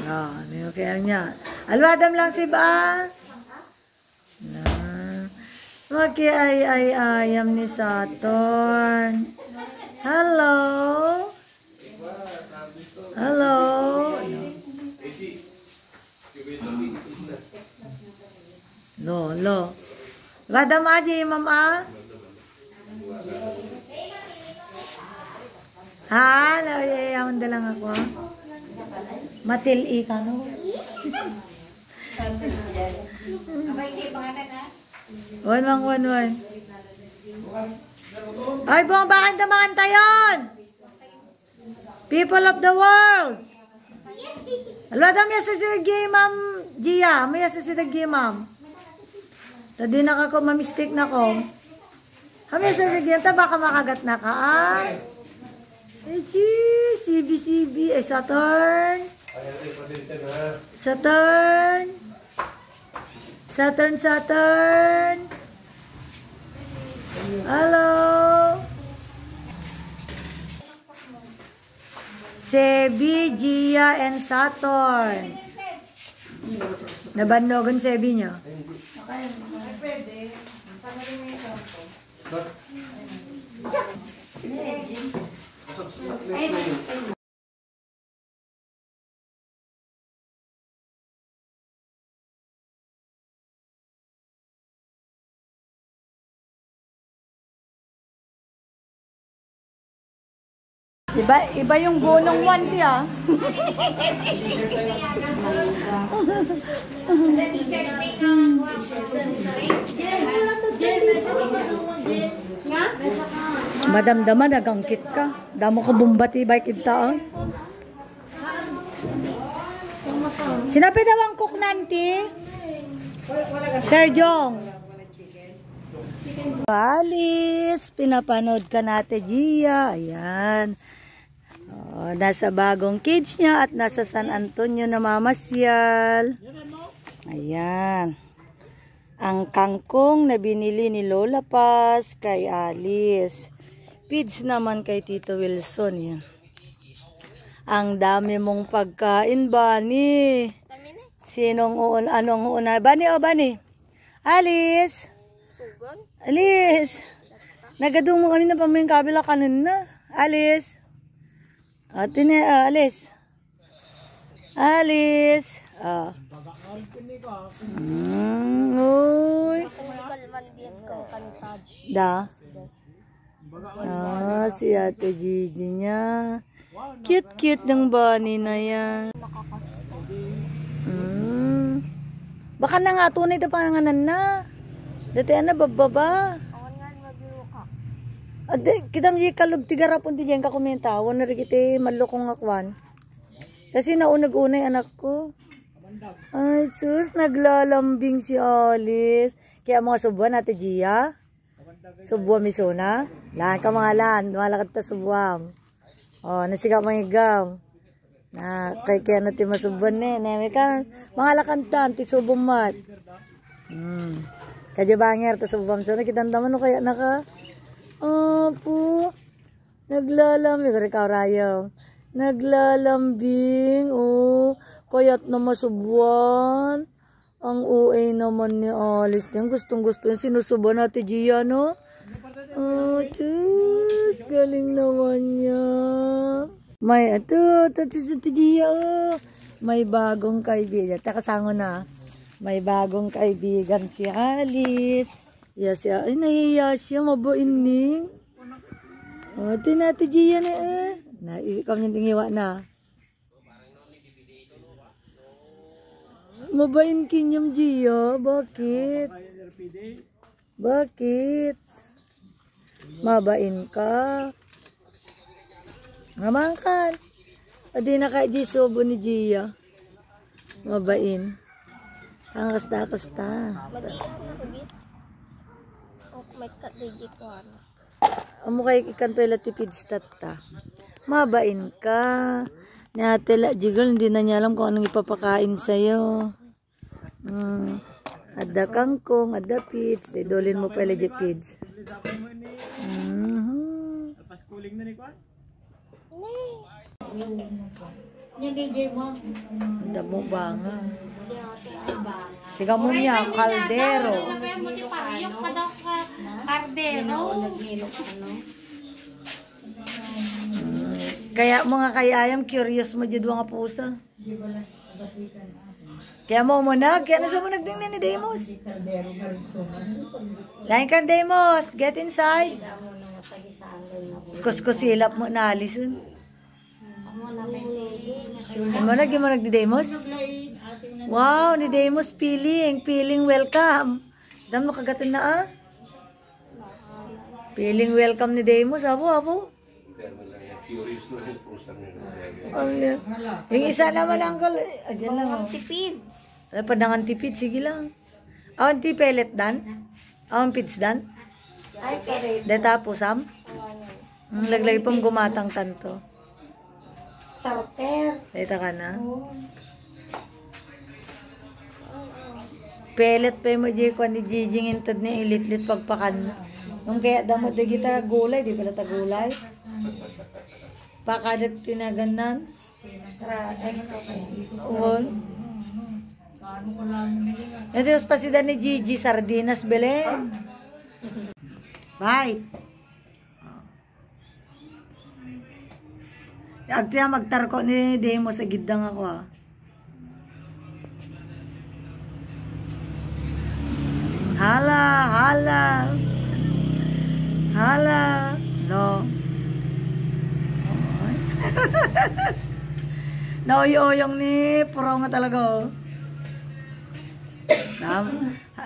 Ano kaya niya? Alwadam lang si ba? Maki ay ayam ni Saturn. Hello? Hello? Lo. Alwadam aja mama? Ha? Ayayawan da lang ako. Matili ka, no? One. Ay, buong bakit na mga tayon? People of the world. Alo, dami sa sige, ma'am Gia. May sa sige, ma'am. Tadi na ako, ma-mistake na ko. Kami sa sige, baka makagat na ka, ah? CB. Saturn. Hello. Sebi, Gia, and Saturn. Nabandogan Sebi niya. Iba yung gonong one tiya. Madamdaman nagangkit ka. Damo ko bumbati bike ita. Sinabi daw ang cook nanti? Sir Jong. Alis, pinapanood ka natin, Gia. Ayan. Nasa bagong cage niya at nasa San Antonio na mamasyal. Ayan. Ang kangkong na binili ni Lola Paz kay Alice. Feeds naman kay Tito Wilson. Yan. Ang dami mong pagkain, Bani. Anong una? Bani o Bani? Alice. Alice. Nagadung mo kami na pamayang kabila kanin na. Alice. Ate na, Alice. Alice. Uy. Da. Si Ate Gigi niya. Cute ng bunny na yan. Baka na nga tunay na panganan na. Dati na bababa. Kita mga kalog tigarapon di dyan kakomentawan na rin kita malukong akwan. Kasi naunag-unay anak ko. Ay sus, naglalambing si Alice. Kaya mga subuan natin Gia. Subuan misona. Lahan ka mga lahan. Malakad ta subuan. Nasigaw mga igam. Kaya natin masubuan Neme ka. Mga lakantan, ti subong mat. Kadya banger ta subuan. So nakitandaman no kaya naka. Po, naglalambing, naglalambing, kaya't na masubuan, ang UA naman ni Alice, gustong-gusto yung sinusubuan natin Gia, no? Tsus, galing naman niya. May, Gia, may bagong kaibigan, takasango na, may bagong kaibigan si Alice. Yes, ay nahiya siya, mabuining. Tinati Gia na ikaw niyang tingiwa na. Mabain kinyam Gia, bakit? Bakit? Mabain ka? Mamangkan. Adi na kay Jisubo ni Gia. Mabain. Ang kasta-kasta. May katigi ko ano. Amo kay ikan pala tipid stata. Mabain ka. Natela jigol hindi na niya alam kung anong ipapakain sa'yo. Ada kangkong, ada pids. Idolin mo pala di pids. Pas kuling na ni ko. Yan DJ mo. Damo banga. Sigaw mo niya, kaldero. Kardero. Kaya mga kayayam, curious mo dyan nga pusa. Kaya mo munag, kaya nasa munag din ni Demos. Lain ka Demos, get inside. Kuskusilap mo na alisun. Munag ni Demos. Wow, ni Demos feeling welcome. Dam mo kagatan na ah. Feeling welcome ni Demos, abo. Curious na rin pusa nila. Yung isa naman lang ko. Diyan lang. Ang tipid. Padangan tipid, sige lang. Awan ti pellet dan? Awan pits dan? Ay, kare. Data po sam? Laglagi pang gumatang tanto. Starter. Data ka na? Pellet pa mo di ko ni Gigi ngintad ni ilit-lit pagpakan. Nung kaya damot di kita gulay, di pala ta gulay. Pakadag tinaganan. Uwan. Ito yung pasida ni Gigi, sardinas, Belen. Bye. Agtiya magtarko ni Demo sa gidang ako ah. Hala. No. Nauyoyong ni Puro nga talaga oh.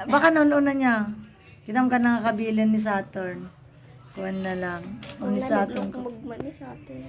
Baka noon na niya. Kitam ka nakakabilin ni Saturn. Kuwan na lang. O ni Saturn. Magmali sa atin.